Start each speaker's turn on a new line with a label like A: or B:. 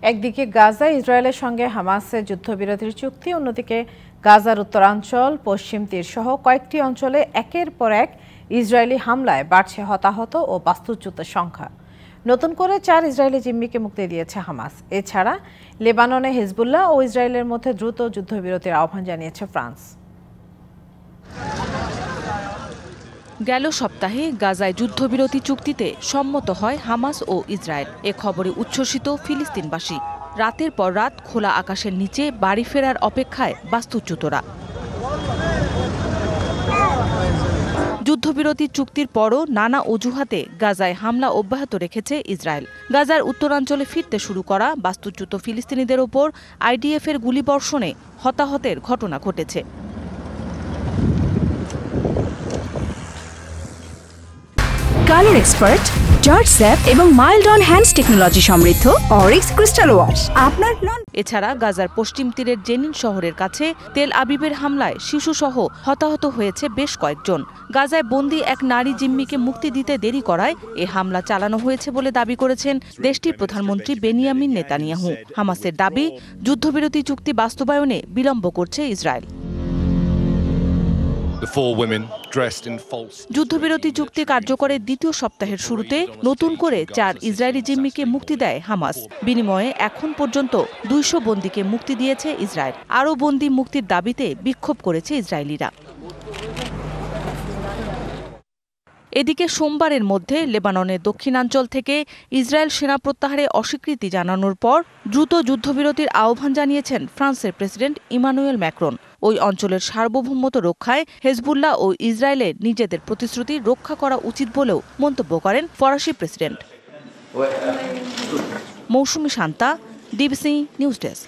A: একদিকে গাজা ইসরায়েলের সঙ্গে হামাসের যুদ্ধবিরতির চুক্তি, অন্যদিকে গাজার উত্তরাঞ্চল, পশ্চিম তীর সহ কয়েকটি অঞ্চলে একের পর এক ইসরায়েলি হামলায় বাড়ছে হতাহত ও বাস্তুচ্যুতের সংখ্যা। নতুন করে 4 ইসরায়েলি জিম্মিকে মুক্তি দিয়েছে হামাস। এছাড়া লেবাননে হিজবুল্লাহ ও ইসরায়েলের মধ্যে দ্রুত যুদ্ধবিরতির আহ্বান জানিয়েছে ফ্রান্স।
B: গেল সপ্তাহে গাজায় যুদ্ধবিরতি চুক্তিতে সম্মত হয় হামাস ও ইসরায়েল। এ খবরে উচ্ছ্বসিত ফিলিস্তিনবাসী। রাতের পর রাত খোলা আকাশের নিচে বাড়ি ফেরার অপেক্ষায় বাস্তুচ্যুতরা। যুদ্ধবিরতি চুক্তির পরও নানা অজুহাতে গাজায় হামলা অব্যাহত রেখেছে ইসরায়েল। গাজার উত্তরাঞ্চলে ফিরতে শুরু করা বাস্তুচ্যুত ফিলিস্তিনিদের ওপর আইডিএফের গুলিবর্ষণে হতাহতের ঘটনা ঘটেছে।
C: কালার এক্সপার্ট, জর্জ স্যাপ এবং মাইল্ড অন হ্যান্ডস টেকনোলজি সমৃদ্ধ অরিক্স ক্রিস্টাল ওয়াশ আপনার।
B: এছাড়া গাজার পশ্চিম তীরের জেনিন শহরের কাছে তেল আবিবের হামলায় শিশুসহ হতাহত হয়েছে বেশ কয়েকজন। গাজায় বন্দী এক নারী জিম্মিকে মুক্তি দিতে দেরি করায় এ হামলা চালানো হয়েছে বলে দাবি করেছেন দেশটির প্রধানমন্ত্রী বেনিয়ামিন নেতানিয়াহু। হামাসের দাবি, যুদ্ধবিরতি চুক্তি বাস্তবায়নে বিলম্ব করছে ইসরায়েল। যুদ্ধবিরতি চুক্তি কার্যকরের দ্বিতীয় সপ্তাহের শুরুতে নতুন করে 4 ইসরায়েলি জিম্মিকে মুক্তি দেয় হামাস। বিনিময়ে এখন পর্যন্ত 200 বন্দীকে মুক্তি দিয়েছে ইসরায়েল। আরও বন্দী মুক্তির দাবিতে বিক্ষোভ করেছে ইসরায়েলিরা। এদিকে সোমবারের মধ্যে লেবাননের দক্ষিণাঞ্চল থেকে ইসরায়েল সেনা প্রত্যাহারে অস্বীকৃতি জানানোর পর দ্রুত যুদ্ধবিরতির আহ্বান জানিয়েছেন ফ্রান্সের প্রেসিডেন্ট ইমানুয়েল ম্যাক্রন। ওই অঞ্চলের সার্বভৌমত্ব রক্ষায় হেজবুল্লাহ ও ইসরায়েলের নিজেদের প্রতিশ্রুতি রক্ষা করা উচিত বলেও মন্তব্য করেন ফরাসি প্রেসিডেন্ট। মৌসুমী শান্তা, ডিবিসি নিউজ ডেস্ক।